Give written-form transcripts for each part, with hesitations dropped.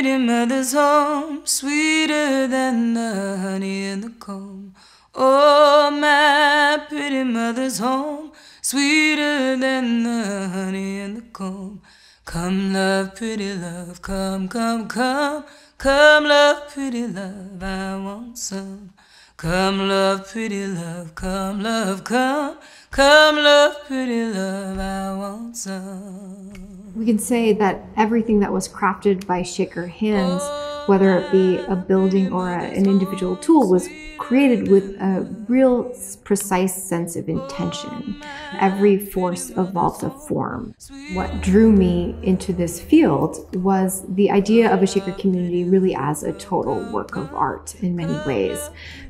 pretty mother's home, sweeter than the honey in the comb. Oh, my pretty mother's home, sweeter than the honey in the comb. Come, love, pretty love, come, come, come. Come, love, pretty love, I want some. Come, love, pretty love, come, love, come. Come, love, pretty love, I want some. We can say that everything that was crafted by Shaker hands, whether it be a building or an individual tool, was created with a real precise sense of intention. Every force evolved a form. What drew me into this field was the idea of a Shaker community really as a total work of art in many ways.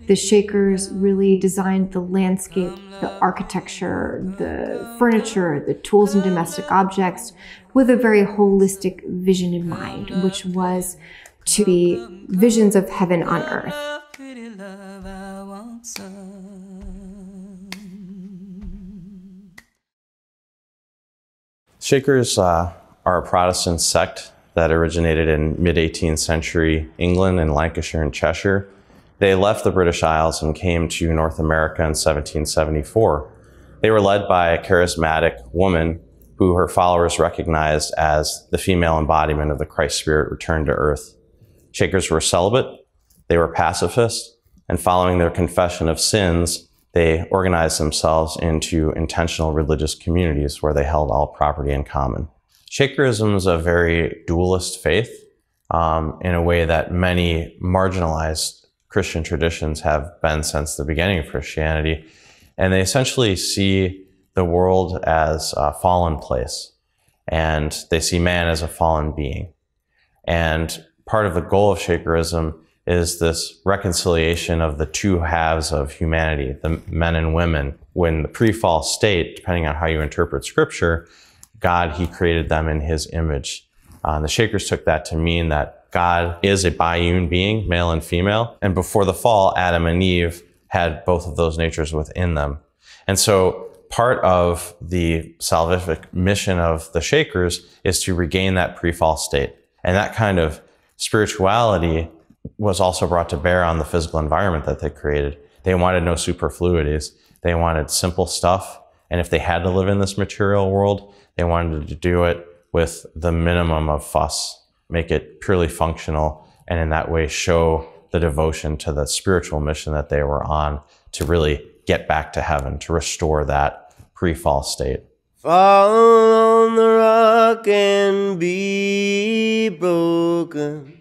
The Shakers really designed the landscape, the architecture, the furniture, the tools and domestic objects with a very holistic vision in mind, which was to be visions of heaven on earth. Shakers are a Protestant sect that originated in mid-18th century England in Lancashire and Cheshire. They left the British Isles and came to North America in 1774. They were led by a charismatic woman who her followers recognized as the female embodiment of the Christ spirit returned to earth. Shakers were celibate, they were pacifist, and following their confession of sins, they organized themselves into intentional religious communities where they held all property in common. Shakerism is a very dualist faith in a way that many marginalized Christian traditions have been since the beginning of Christianity. And they essentially see the world as a fallen place, and they see man as a fallen being. And part of the goal of Shakerism is this reconciliation of the two halves of humanity, the men and women. When the pre-fall state, depending on how you interpret scripture, God, he created them in his image. The Shakers took that to mean that God is a biune being, male and female. And before the fall, Adam and Eve had both of those natures within them. And so part of the salvific mission of the Shakers is to regain that pre-fall state. And that kind of spirituality was also brought to bear on the physical environment that they created. They wanted no superfluities. They wanted simple stuff. And if they had to live in this material world, they wanted to do it with the minimum of fuss, make it purely functional, and in that way show the devotion to the spiritual mission that they were on to really get back to heaven, to restore that pre-fall state. Fall on the rock and be broken.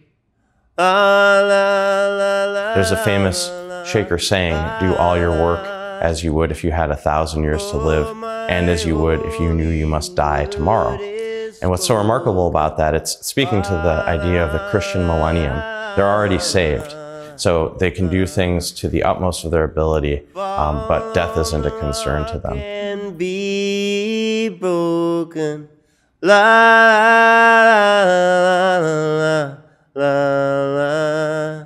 La, la, la, la, there's a famous Shaker saying, do all your work as you would if you had 1,000 years to live, and as you would if you knew you must die tomorrow. And what's so remarkable about that, it's speaking to the idea of the Christian millennium. They're already saved, so they can do things to the utmost of their ability, but death isn't a concern to them. And be broken. La, la, la, la, la.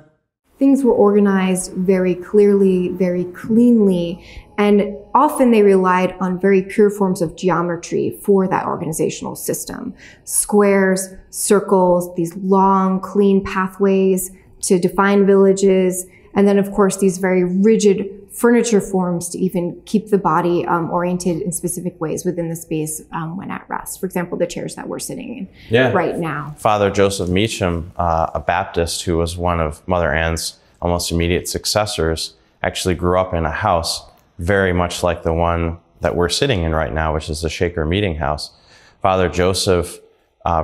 Things were organized very clearly, very cleanly, and often they relied on very pure forms of geometry for that organizational system. Squares, circles, these long, clean pathways to define villages, and then of course these very rigid furniture forms to even keep the body oriented in specific ways within the space when at rest. For example, the chairs that we're sitting in right now. Father Joseph Meacham, a Baptist who was one of Mother Ann's almost immediate successors, actually grew up in a house very much like the one that we're sitting in right now, which is the Shaker Meeting House. Father Joseph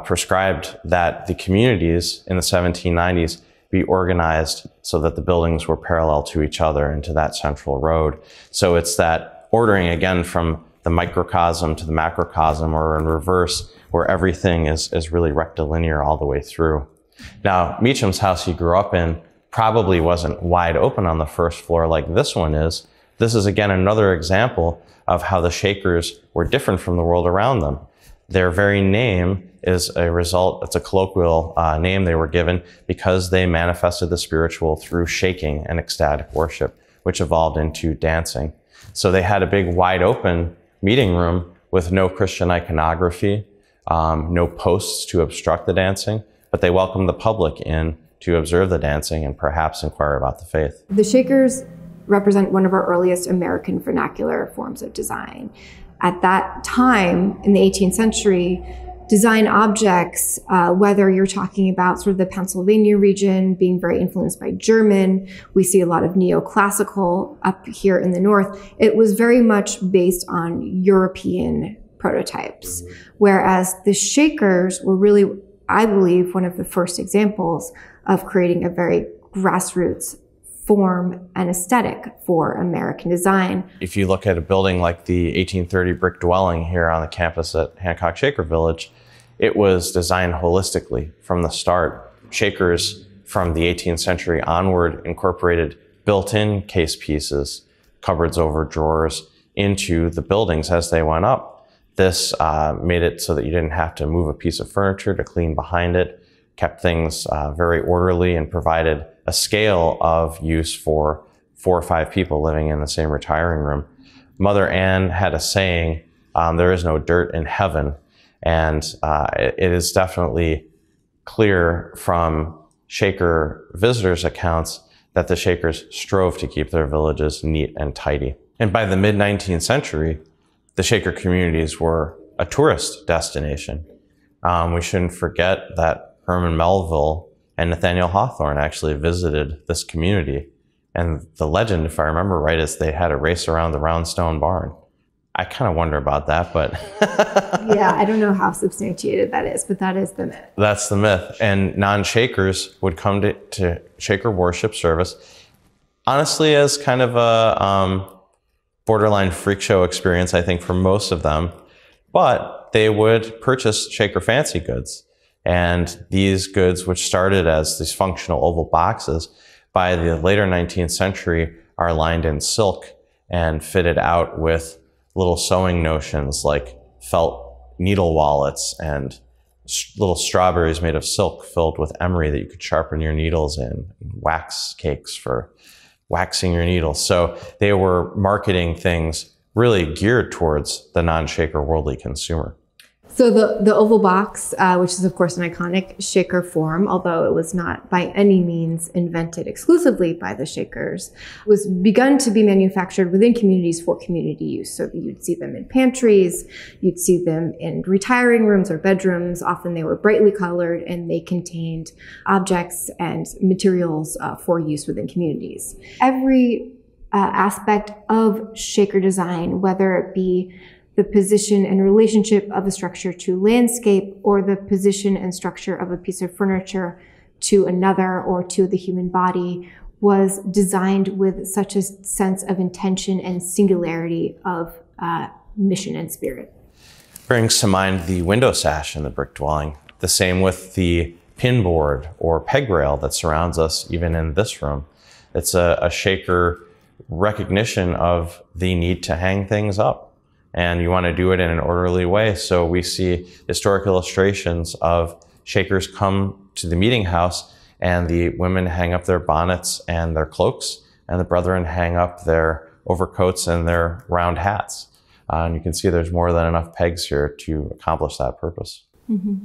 prescribed that the communities in the 1790s be organized so that the buildings were parallel to each other and to that central road. So it's that ordering again from the microcosm to the macrocosm, or in reverse, where everything is really rectilinear all the way through. Now, Meacham's house he grew up in probably wasn't wide open on the first floor like this one is. This is again another example of how the Shakers were different from the world around them. Their very name is a result, it's a colloquial name they were given because they manifested the spiritual through shaking and ecstatic worship, which evolved into dancing. So they had a big wide open meeting room with no Christian iconography, no posts to obstruct the dancing, but they welcomed the public in to observe the dancing and perhaps inquire about the faith. The Shakers represent one of our earliest American vernacular forms of design. At that time, in the 18th century, design objects, whether you're talking about sort of the Pennsylvania region being very influenced by German, we see a lot of neoclassical up here in the north, it was very much based on European prototypes. Whereas the Shakers were really, I believe, one of the first examples of creating a very grassroots form and aesthetic for American design. If you look at a building like the 1830 brick dwelling here on the campus at Hancock Shaker Village, it was designed holistically from the start. Shakers from the 18th century onward incorporated built-in case pieces, cupboards over drawers, into the buildings as they went up. This made it so that you didn't have to move a piece of furniture to clean behind it, kept things very orderly, and provided a scale of use for 4 or 5 people living in the same retiring room. Mother Ann had a saying, there is no dirt in heaven. And it is definitely clear from Shaker visitors' accounts that the Shakers strove to keep their villages neat and tidy. And by the mid-19th century, the Shaker communities were a tourist destination. We shouldn't forget that Herman Melville and Nathaniel Hawthorne actually visited this community. And the legend, if I remember right, is they had a race around the round stone barn. I kind of wonder about that, but... Yeah, I don't know how substantiated that is, but that is the myth. That's the myth. And non-Shakers would come to Shaker worship service, honestly, as kind of a borderline freak show experience, I think, for most of them. But they would purchase Shaker fancy goods. And these goods, which started as these functional oval boxes, by the later 19th century are lined in silk and fitted out with little sewing notions like felt needle wallets and little strawberries made of silk filled with emery that you could sharpen your needles in, wax cakes for waxing your needles. So they were marketing things really geared towards the non-Shaker worldly consumer. So the oval box, which is of course an iconic Shaker form, although it was not by any means invented exclusively by the Shakers, was begun to be manufactured within communities for community use. So you'd see them in pantries, you'd see them in retiring rooms or bedrooms. Often they were brightly colored and they contained objects and materials for use within communities. Every aspect of Shaker design, whether it be the position and relationship of a structure to landscape or the position and structure of a piece of furniture to another or to the human body, was designed with such a sense of intention and singularity of mission and spirit. Brings to mind the window sash in the brick dwelling. The same with the pin board or peg rail that surrounds us even in this room. It's a Shaker recognition of the need to hang things up. And you want to do it in an orderly way. So we see historic illustrations of Shakers come to the meeting house and the women hang up their bonnets and their cloaks, and the brethren hang up their overcoats and their round hats. And you can see there's more than enough pegs here to accomplish that purpose. Mm-hmm.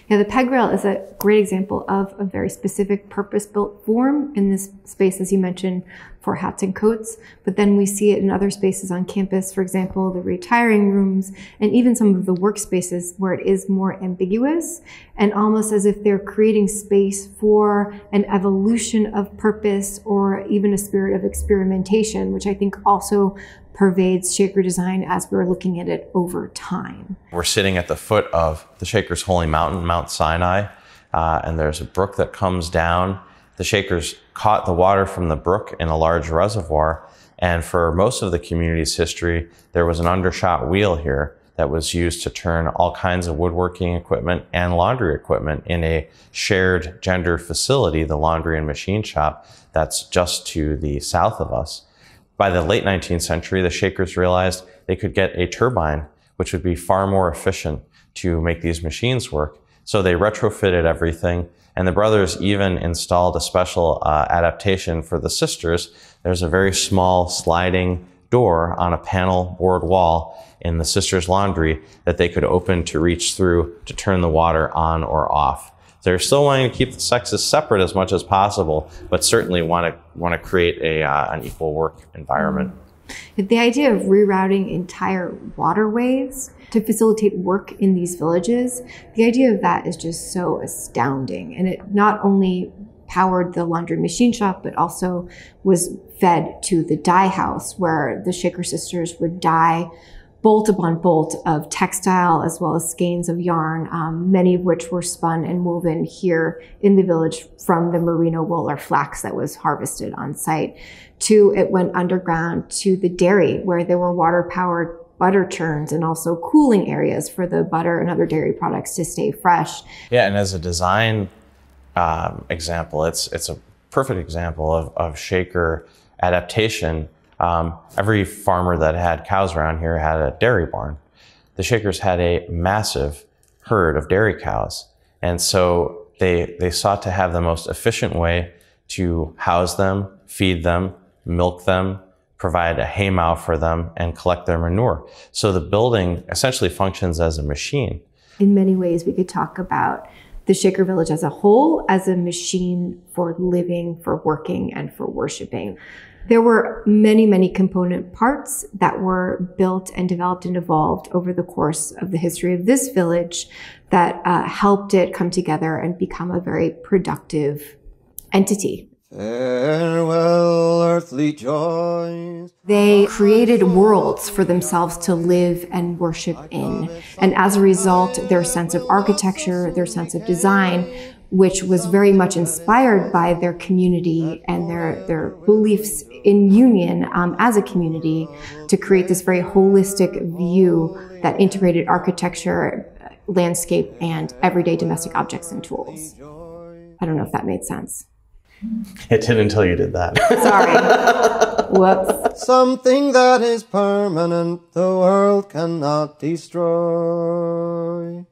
Yeah, the peg rail is a great example of a very specific purpose-built form in this space, as you mentioned, for hats and coats. But then we see it in other spaces on campus, for example, the retiring rooms, and even some of the workspaces where it is more ambiguous and almost as if they're creating space for an evolution of purpose or even a spirit of experimentation, which I think also pervades Shaker design as we're looking at it over time. We're sitting at the foot of the Shakers' holy mountain, Mount Sinai, and there's a brook that comes down. The Shakers caught the water from the brook in a large reservoir, and for most of the community's history, there was an undershot wheel here that was used to turn all kinds of woodworking equipment and laundry equipment in a shared gender facility, the laundry and machine shop, that's just to the south of us. By the late 19th century, the Shakers realized they could get a turbine, which would be far more efficient to make these machines work. So they retrofitted everything, and the brothers even installed a special adaptation for the sisters. There's a very small sliding door on a panel board wall in the sisters' laundry that they could open to reach through to turn the water on or off. They're still wanting to keep the sexes separate as much as possible, but certainly want to create an equal work environment. The idea of rerouting entire waterways to facilitate work in these villages, the idea of that is just so astounding. And it not only powered the laundry machine shop, but also was fed to the dye house, where the Shaker sisters would dye bolt upon bolt of textile as well as skeins of yarn, many of which were spun and woven here in the village from the merino wool or flax that was harvested on site. It went underground to the dairy, where there were water-powered butter churns and also cooling areas for the butter and other dairy products to stay fresh. Yeah, and as a design example, it's a perfect example of Shaker adaptation. Every farmer that had cows around here had a dairy barn. The Shakers had a massive herd of dairy cows. And so they sought to have the most efficient way to house them, feed them, milk them, provide a haymow for them, and collect their manure. So the building essentially functions as a machine. In many ways, we could talk about the Shaker village as a whole as a machine for living, for working, and for worshiping. There were many, many component parts that were built and developed and evolved over the course of the history of this village that helped it come together and become a very productive entity. Farewell, earthly joys. They created worlds for themselves to live and worship in. And as a result, their sense of architecture, their sense of design, which was very much inspired by their community and their beliefs in union as a community, to create this very holistic view that integrated architecture, landscape, and everyday domestic objects and tools. I don't know if that made sense. It did until you did that. Sorry. Whoops. Something that is permanent, the world cannot destroy.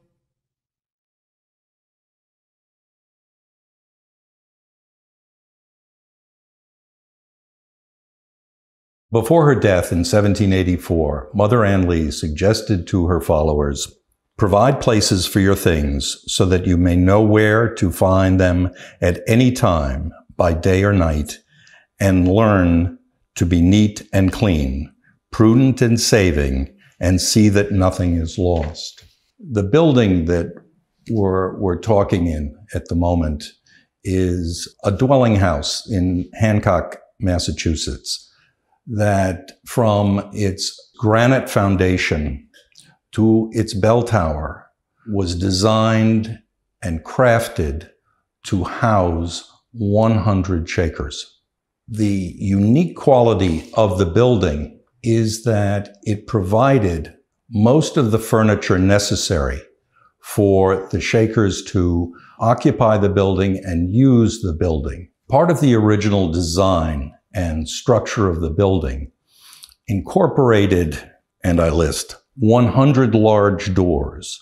Before her death in 1784, Mother Ann Lee suggested to her followers, "Provide places for your things so that you may know where to find them at any time, by day or night, and learn to be neat and clean, prudent and saving, and see that nothing is lost." The building that we're talking in at the moment is a dwelling house in Hancock, Massachusetts, that from its granite foundation to its bell tower was designed and crafted to house 100 Shakers. The unique quality of the building is that it provided most of the furniture necessary for the Shakers to occupy the building and use the building. Part of the original design and structure of the building incorporated, and I list, 100 large doors,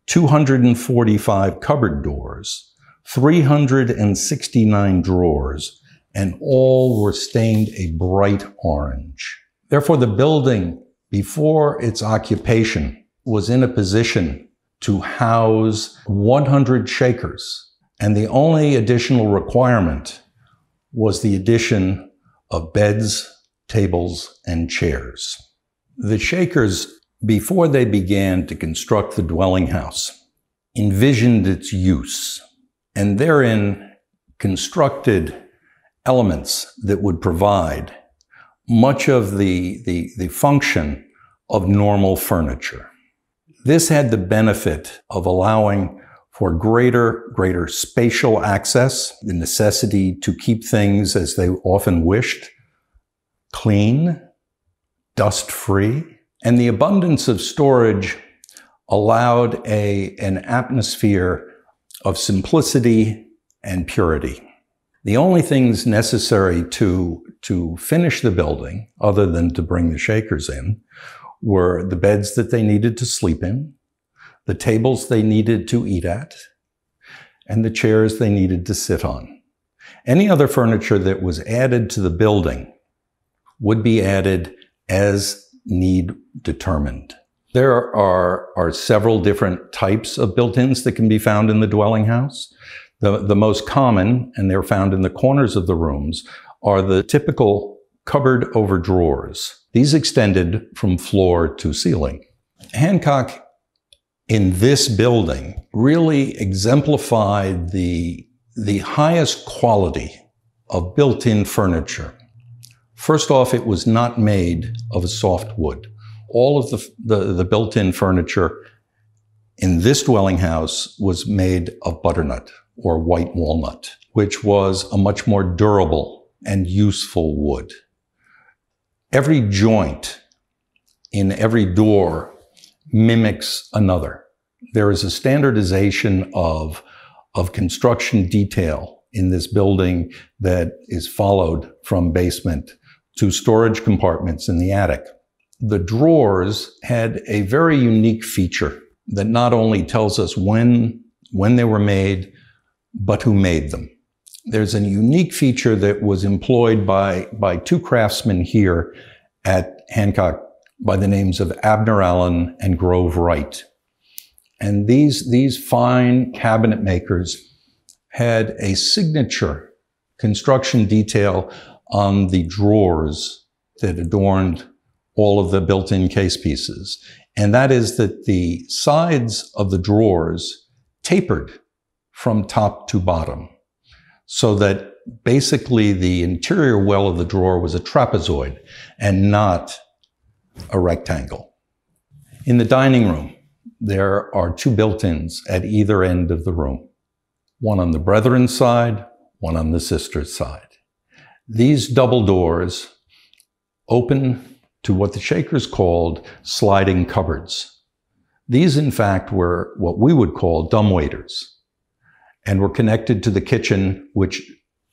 245 cupboard doors, 369 drawers, and all were stained a bright orange. Therefore, the building, before its occupation, was in a position to house 100 Shakers, and the only additional requirement was the addition of beds, tables, and chairs. The Shakers, before they began to construct the dwelling house, envisioned its use, and therein constructed elements that would provide much of the function of normal furniture. This had the benefit of allowing for greater spatial access, the necessity to keep things as they often wished, clean, dust-free, and the abundance of storage allowed an atmosphere of simplicity and purity. The only things necessary to finish the building, other than to bring the Shakers in, were the beds that they needed to sleep in, the tables they needed to eat at, and the chairs they needed to sit on. Any other furniture that was added to the building would be added as need determined. There are several different types of built-ins that can be found in the dwelling house. The most common, and they're found in the corners of the rooms, are the typical cupboard over drawers. These extended from floor to ceiling. Hancock, in this building, really exemplified the highest quality of built-in furniture. First off, it was not made of a soft wood. All of the built-in furniture in this dwelling house was made of butternut or white walnut, which was a much more durable and useful wood. Every joint in every door mimics another. There is a standardization of construction detail in this building that is followed from basement to storage compartments in the attic. The drawers had a very unique feature that not only tells us when they were made, but who made them. There's a unique feature that was employed by two craftsmen here at Hancock by the names of Abner Allen and Grove Wright. And these fine cabinet makers had a signature construction detail on the drawers that adorned all of the built-in case pieces. And that is that the sides of the drawers tapered from top to bottom, so that basically the interior well of the drawer was a trapezoid and not a rectangle. In the dining room, there are two built-ins at either end of the room, one on the brethren's side, one on the sister's side. These double doors open to what the Shakers called sliding cupboards. These, in fact, were what we would call dumbwaiters and were connected to the kitchen, which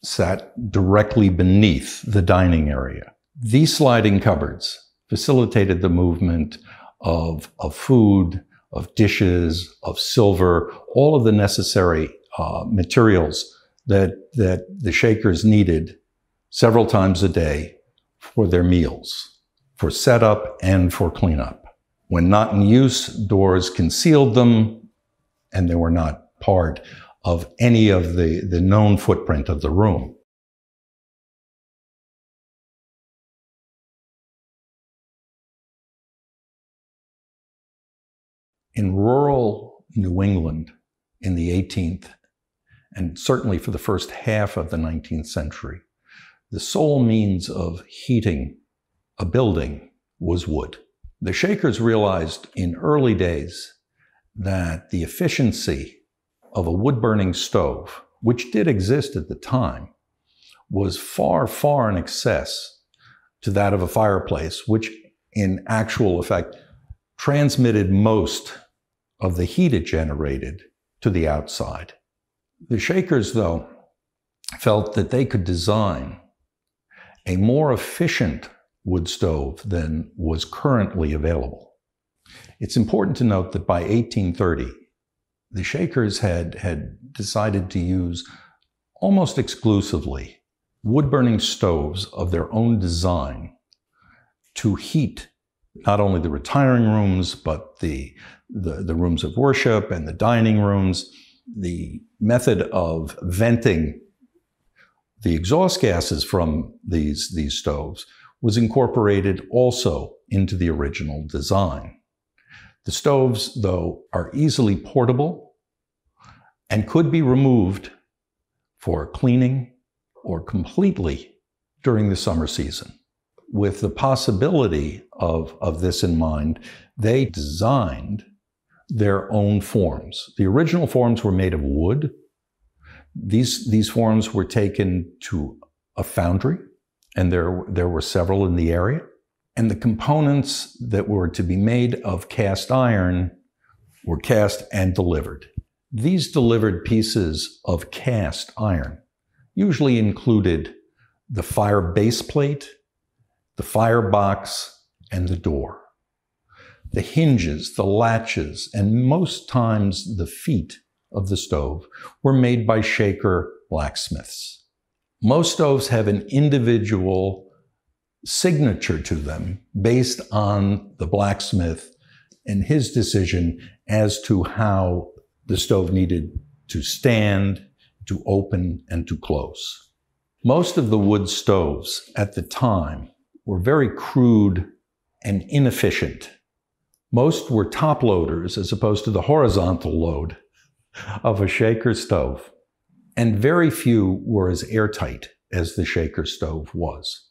sat directly beneath the dining area. These sliding cupboards facilitated the movement of food, of dishes, of silver, all of the necessary materials that the Shakers needed several times a day for their meals, for setup and for cleanup. When not in use, doors concealed them, and they were not part of any of the known footprint of the room. In rural New England in the 18th, and certainly for the first half of the 19th century, the sole means of heating a building was wood. The Shakers realized in early days that the efficiency of a wood-burning stove, which did exist at the time, was far, far in excess to that of a fireplace, which in actual effect transmitted most of the heat it generated to the outside. The Shakers, though, felt that they could design a more efficient wood stove than was currently available. It's important to note that by 1830, the Shakers had decided to use almost exclusively wood-burning stoves of their own design to heat not only the retiring rooms, but the rooms of worship and the dining rooms. The method of venting the exhaust gases from these stoves was incorporated also into the original design. The stoves, though, are easily portable and could be removed for cleaning or completely during the summer season. With the possibility of this in mind, they designed their own forms. The original forms were made of wood. These forms were taken to a foundry, and there were several in the area. And the components that were to be made of cast iron were cast and delivered. These delivered pieces of cast iron usually included the fire base plate, the firebox, and the door. The hinges, the latches, and most times the feet of the stove were made by Shaker blacksmiths. Most stoves have an individual signature to them based on the blacksmith and his decision as to how the stove needed to stand, to open, and to close. Most of the wood stoves at the time were very crude and inefficient. Most were top loaders as opposed to the horizontal load of a shaker stove. And very few were as airtight as the shaker stove was.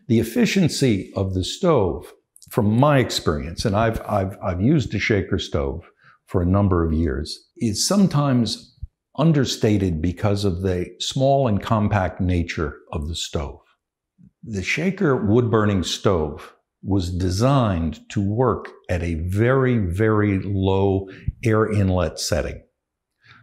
The efficiency of the stove, from my experience, and I've used a shaker stove for a number of years, is sometimes understated because of the small and compact nature of the stove. The shaker wood-burning stove was designed to work at a very, very low air inlet setting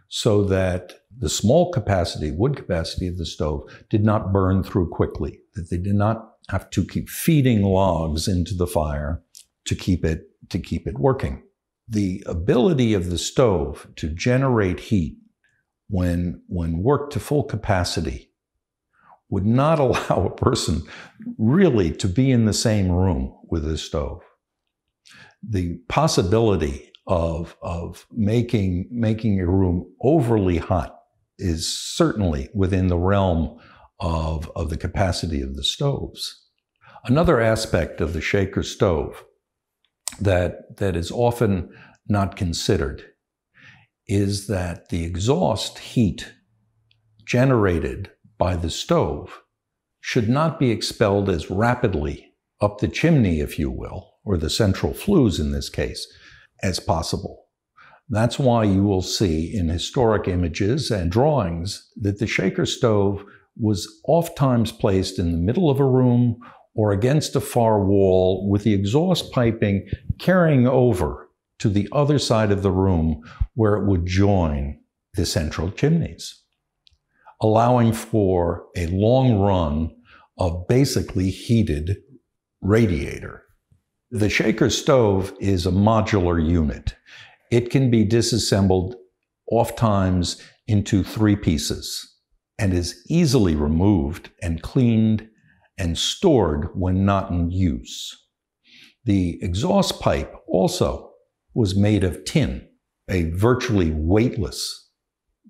so that the small capacity, wood capacity of the stove did not burn through quickly, that they did not have to keep feeding logs into the fire to keep it working. The ability of the stove to generate heat when worked to full capacity would not allow a person really to be in the same room with a stove. The possibility of making a room overly hot is certainly within the realm of the capacity of the stoves. Another aspect of the shaker stove that is often not considered is that the exhaust heat generated by the stove should not be expelled as rapidly up the chimney, if you will, or the central flues in this case, as possible. That's why you will see in historic images and drawings that the shaker stove was oftentimes placed in the middle of a room or against a far wall with the exhaust piping carrying over to the other side of the room where it would join the central chimneys, allowing for a long run of basically heated radiator. The shaker stove is a modular unit. It can be disassembled oftentimes into 3 pieces and is easily removed and cleaned and stored when not in use. The exhaust pipe also was made of tin, a virtually weightless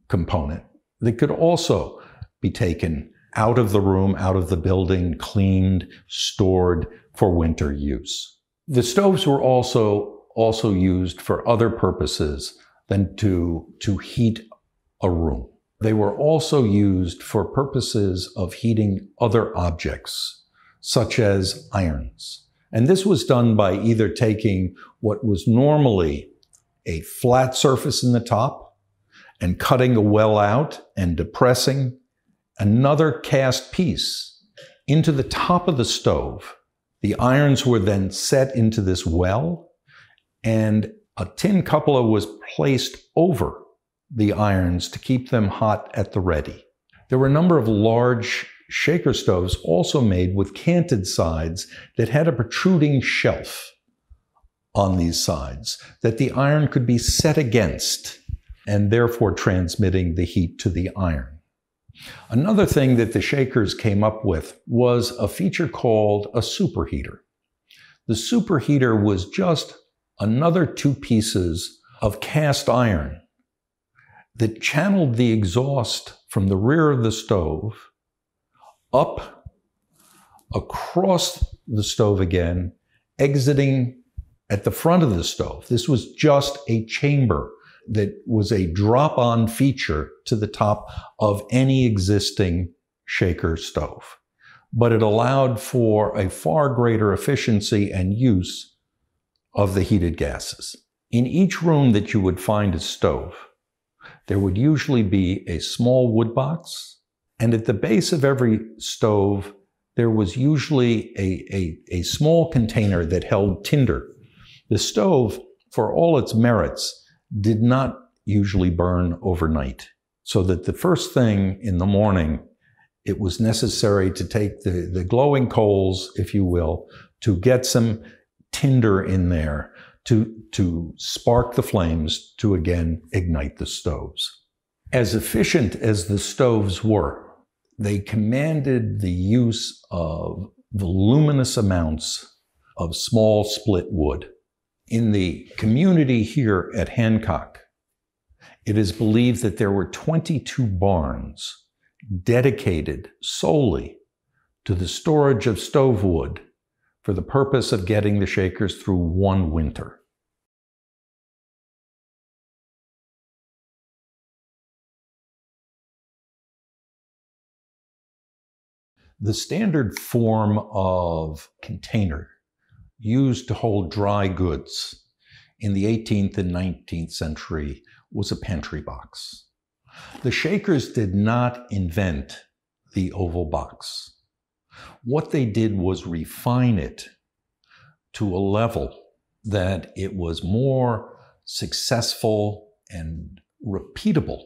component that could also be taken out of the room, out of the building, cleaned, stored for winter use. The stoves were also used for other purposes than to heat a room. They were also used for purposes of heating other objects, such as irons. And this was done by either taking what was normally a flat surface in the top and cutting a well out and depressing another cast piece into the top of the stove. The irons were then set into this well, and a tin cupola was placed over the irons to keep them hot at the ready. There were a number of large shaker stoves also made with canted sides that had a protruding shelf on these sides that the iron could be set against, and therefore transmitting the heat to the iron. Another thing that the shakers came up with was a feature called a superheater. The superheater was just another 2 pieces of cast iron that channeled the exhaust from the rear of the stove up across the stove again, exiting at the front of the stove. This was just a chamber that was a drop-on feature to the top of any existing shaker stove. But it allowed for a far greater efficiency and use of the heated gases. In each room that you would find a stove, there would usually be a small wood box, and at the base of every stove, there was usually a small container that held tinder. The stove, for all its merits, did not usually burn overnight, so that the first thing in the morning, it was necessary to take the glowing coals, if you will, to get some tinder in there to spark the flames to again ignite the stoves. As efficient as the stoves were, they commanded the use of voluminous amounts of small split wood. In the community here at Hancock, it is believed that there were 22 barns dedicated solely to the storage of stove wood for the purpose of getting the Shakers through one winter. The standard form of container used to hold dry goods in the 18th and 19th century was a pantry box. The Shakers did not invent the oval box. What they did was refine it to a level that it was more successful and repeatable.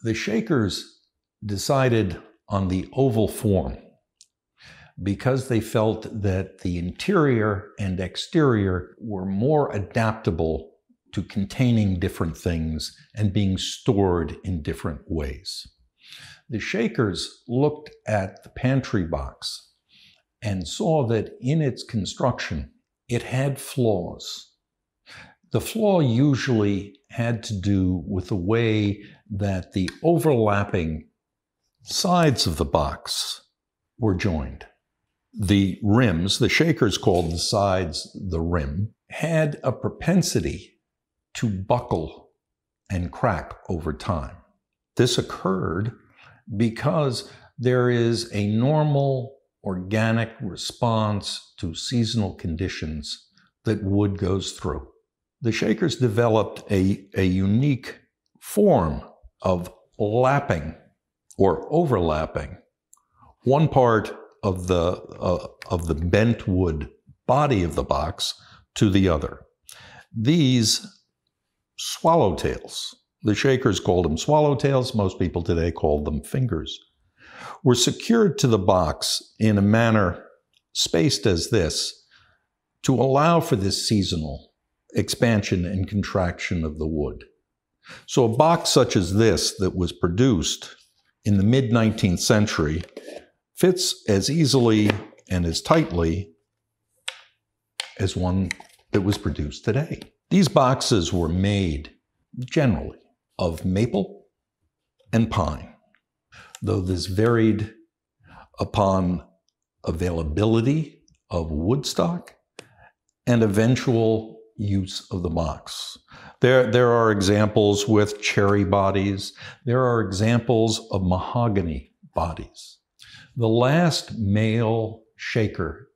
The Shakers decided on the oval form because they felt that the interior and exterior were more adaptable to containing different things and being stored in different ways. The Shakers looked at the pantry box and saw that in its construction, it had flaws. The flaw usually had to do with the way that the overlapping sides of the box were joined. The rims, the Shakers called the sides the rim, had a propensity to buckle and crack over time. This occurred because there is a normal organic response to seasonal conditions that wood goes through. The Shakers developed a unique form of lapping or overlapping one part of the bent wood body of the box to the other. These swallowtails, the Shakers called them swallowtails, most people today call them fingers, were secured to the box in a manner spaced as this to allow for this seasonal expansion and contraction of the wood. So a box such as this that was produced in the mid-19th century fits as easily and as tightly as one that was produced today. These boxes were made generally of maple and pine, though this varied upon availability of wood stock and eventual use of the box. There are examples with cherry bodies. There are examples of mahogany bodies. The last male Shaker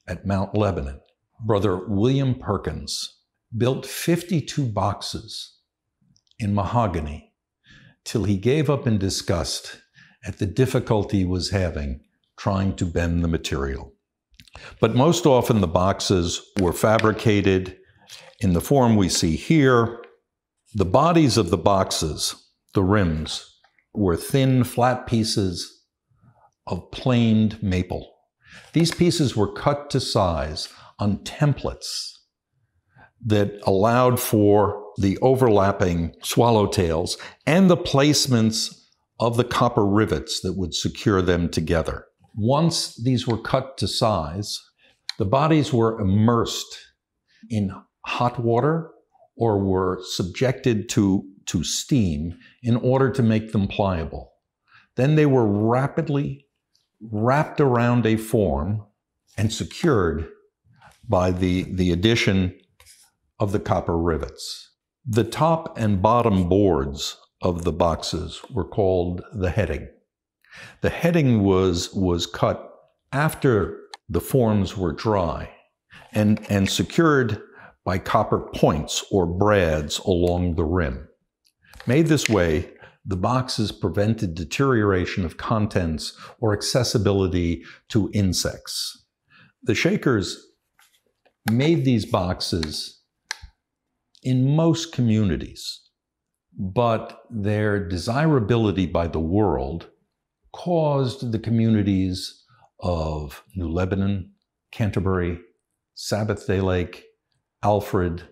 at Mount Lebanon, Brother William Perkins, built 52 boxes in mahogany till he gave up in disgust at the difficulty he was having trying to bend the material. But most often the boxes were fabricated in the form we see here. The bodies of the boxes, the rims, were thin, flat pieces of planed maple. These pieces were cut to size on templates that allowed for the overlapping swallowtails and the placements of the copper rivets that would secure them together. Once these were cut to size, the bodies were immersed in hot water or were subjected to steam in order to make them pliable. Then they were rapidly wrapped around a form and secured by the addition of the copper rivets. The top and bottom boards of the boxes were called the heading. The heading was cut after the forms were dry and secured by copper points or brads along the rim. Made this way, the boxes prevented deterioration of contents or accessibility to insects. The Shakers made these boxes in most communities, but their desirability by the world caused the communities of New Lebanon, Canterbury, Sabbath Day Lake, Alfred,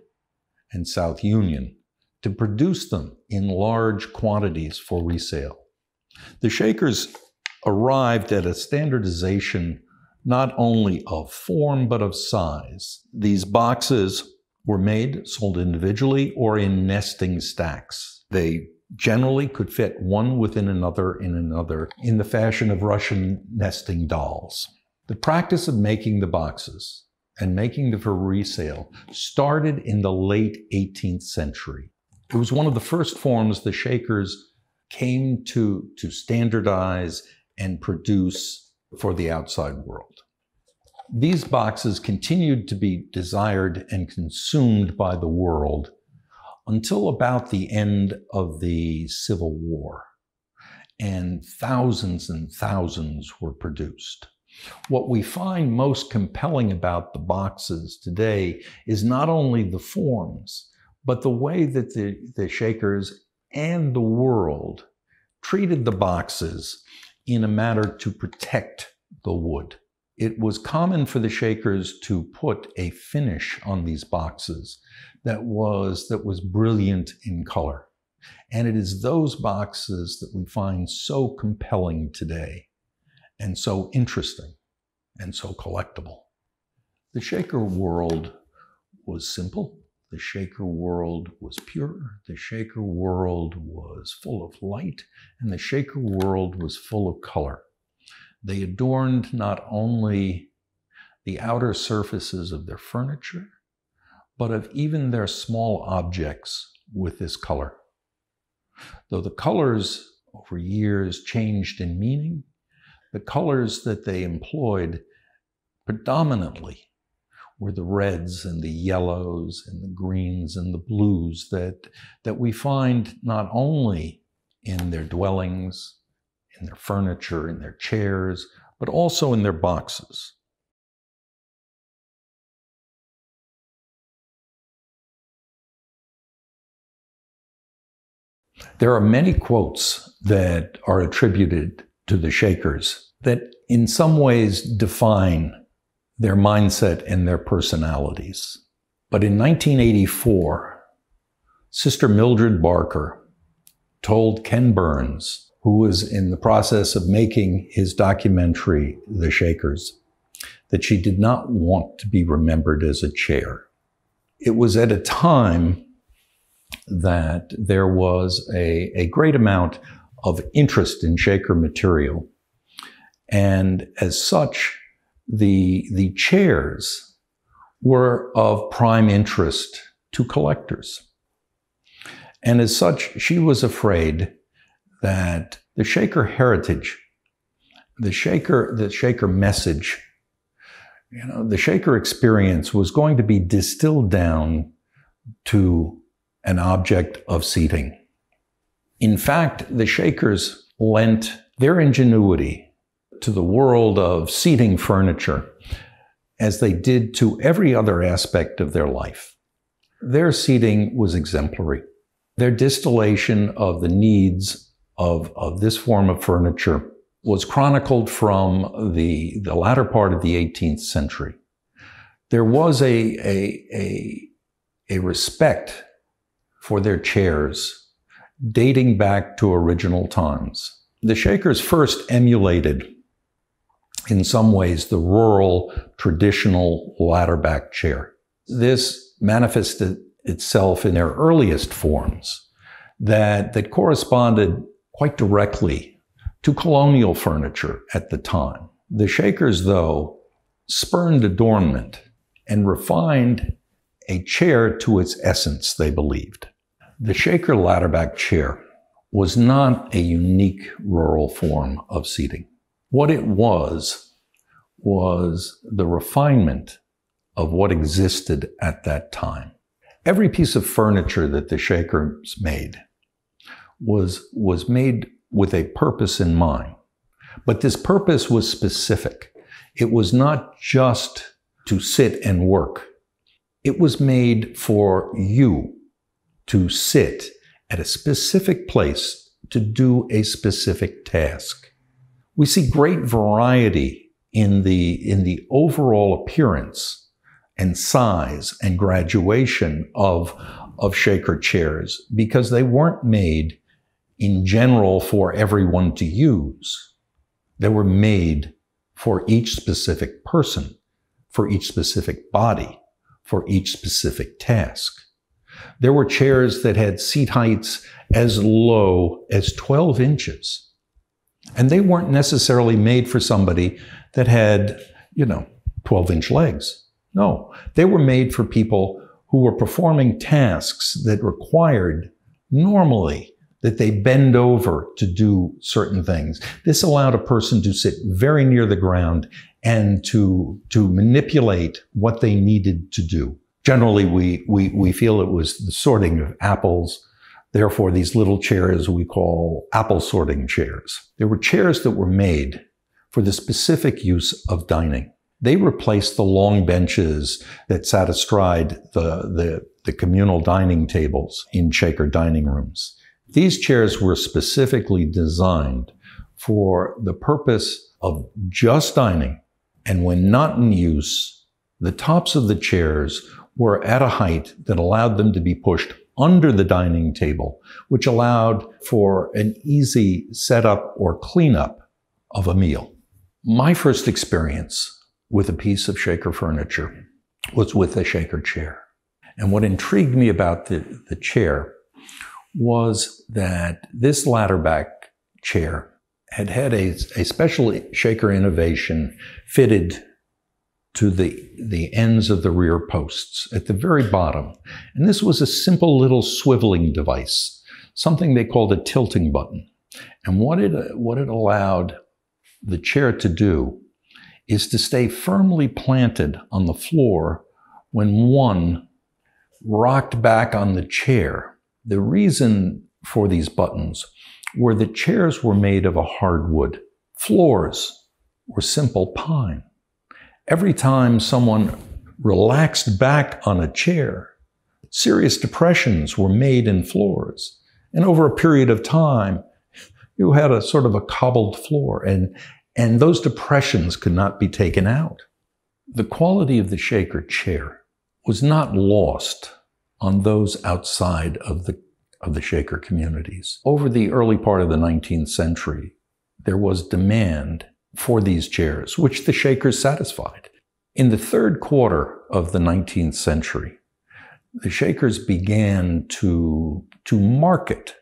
and South Union to produce them in large quantities for resale. The Shakers arrived at a standardization not only of form but of size. These boxes were made, sold individually or in nesting stacks. They generally could fit one within another in the fashion of Russian nesting dolls. The practice of making the boxes and making them for resale started in the late 18th century. It was one of the first forms the Shakers came to standardize and produce for the outside world. These boxes continued to be desired and consumed by the world until about the end of the Civil War, and thousands were produced. What we find most compelling about the boxes today is not only the forms, but the way that the Shakers and the world treated the boxes in a manner to protect the wood. It was common for the Shakers to put a finish on these boxes that was brilliant in color. And it is those boxes that we find so compelling today, and so interesting, and so collectible. The Shaker world was simple. The Shaker world was pure. The Shaker world was full of light. And the Shaker world was full of color. They adorned not only the outer surfaces of their furniture, but of even their small objects with this color. Though the colors over years changed in meaning, the colors that they employed predominantly were the reds and the yellows and the greens and the blues that we find not only in their dwellings, in their furniture, in their chairs, but also in their boxes. There are many quotes that are attributed to the Shakers that in some ways define their mindset and their personalities. But in 1984, Sister Mildred Barker told Ken Burns, who was in the process of making his documentary, The Shakers, that she did not want to be remembered as a chair. It was at a time that there was a great amount of interest in Shaker material. And as such, the chairs were of prime interest to collectors. And as such, she was afraid that the Shaker heritage, the Shaker message, the Shaker experience was going to be distilled down to an object of seating. In fact, the Shakers lent their ingenuity to the world of seating furniture as they did to every other aspect of their life. Their seating was exemplary. Their distillation of the needs of this form of furniture was chronicled from the latter part of the 18th century. There was a respect for their chairs dating back to original times. The Shakers first emulated, in some ways, the rural, traditional ladder-back chair. This manifested itself in their earliest forms that corresponded quite directly to colonial furniture at the time. The Shakers, though, spurned adornment and refined a chair to its essence, they believed. The Shaker ladderback chair was not a unique rural form of seating. What it was the refinement of what existed at that time. Every piece of furniture that the Shakers made was made with a purpose in mind. But this purpose was specific. It was not just to sit and work. It was made for you to sit at a specific place to do a specific task. We see great variety in the overall appearance and size and graduation of Shaker chairs because they weren't made in general for everyone to use. They were made for each specific person, for each specific body, for each specific task. There were chairs that had seat heights as low as 12 inches. And they weren't necessarily made for somebody that had, 12-inch legs. No, they were made for people who were performing tasks that required normally that they bend over to do certain things. This allowed a person to sit very near the ground and to manipulate what they needed to do. Generally, we feel it was the sorting of apples. Therefore, these little chairs we call apple sorting chairs. There were chairs that were made for the specific use of dining. They replaced the long benches that sat astride the communal dining tables in Shaker dining rooms. These chairs were specifically designed for the purpose of just dining, and when not in use, the tops of the chairs were at a height that allowed them to be pushed under the dining table, which allowed for an easy setup or cleanup of a meal. My first experience with a piece of Shaker furniture was with a Shaker chair. And what intrigued me about the chair was that this ladderback chair had a special Shaker innovation fitted to the ends of the rear posts at the very bottom. And this was a simple little swiveling device, something they called a tilting button. And what it allowed the chair to do is to stay firmly planted on the floor when one rocked back on the chair. The reason for these buttons were that chairs were made of a hardwood. Floors were simple pine. Every time someone relaxed back on a chair, serious depressions were made in floors. And over a period of time, you had a sort of a cobbled floor, and those depressions could not be taken out. The quality of the Shaker chair was not lost on those outside of the Shaker communities. Over the early part of the 19th century, there was demand for these chairs, which the Shakers satisfied. In the third quarter of the 19th century, the Shakers began to market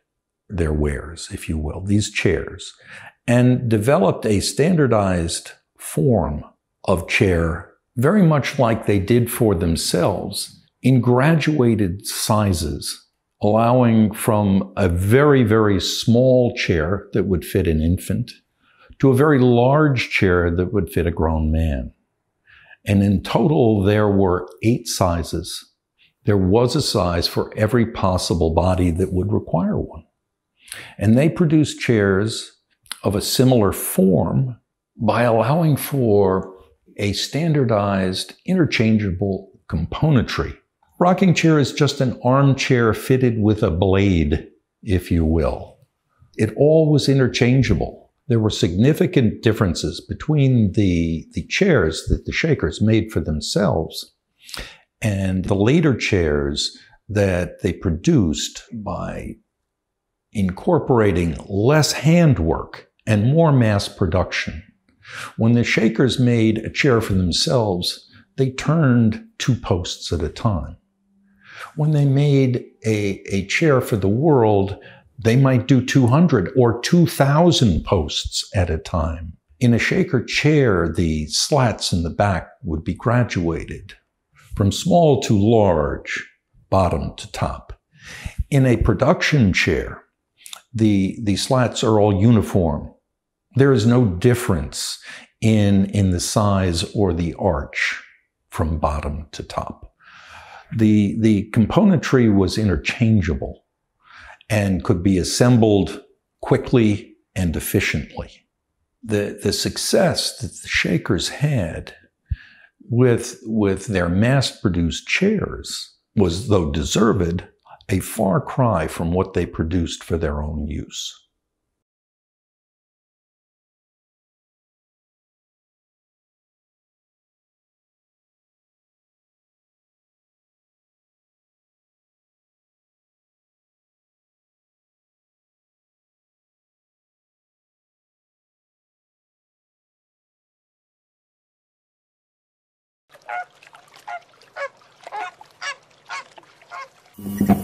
their wares, if you will, these chairs, and developed a standardized form of chair, very much like they did for themselves, in graduated sizes, allowing from a very, very small chair that would fit an infant to a very large chair that would fit a grown man. And in total, there were 8 sizes. There was a size for every possible body that would require one. And they produced chairs of a similar form by allowing for a standardized, interchangeable componentry. Rocking chair is just an armchair fitted with a blade, if you will. It all was interchangeable. There were significant differences between the chairs that the Shakers made for themselves and the later chairs that they produced by incorporating less handwork and more mass production. When the Shakers made a chair for themselves, they turned 2 posts at a time. When they made a chair for the world, they might do 200 or 2,000 posts at a time. In a Shaker chair, the slats in the back would be graduated from small to large, bottom to top. In a production chair, the slats are all uniform. There is no difference in the size or the arch from bottom to top. The componentry was interchangeable and could be assembled quickly and efficiently. The success that the Shakers had with their mass-produced chairs was, though deserved, a far cry from what they produced for their own use. you.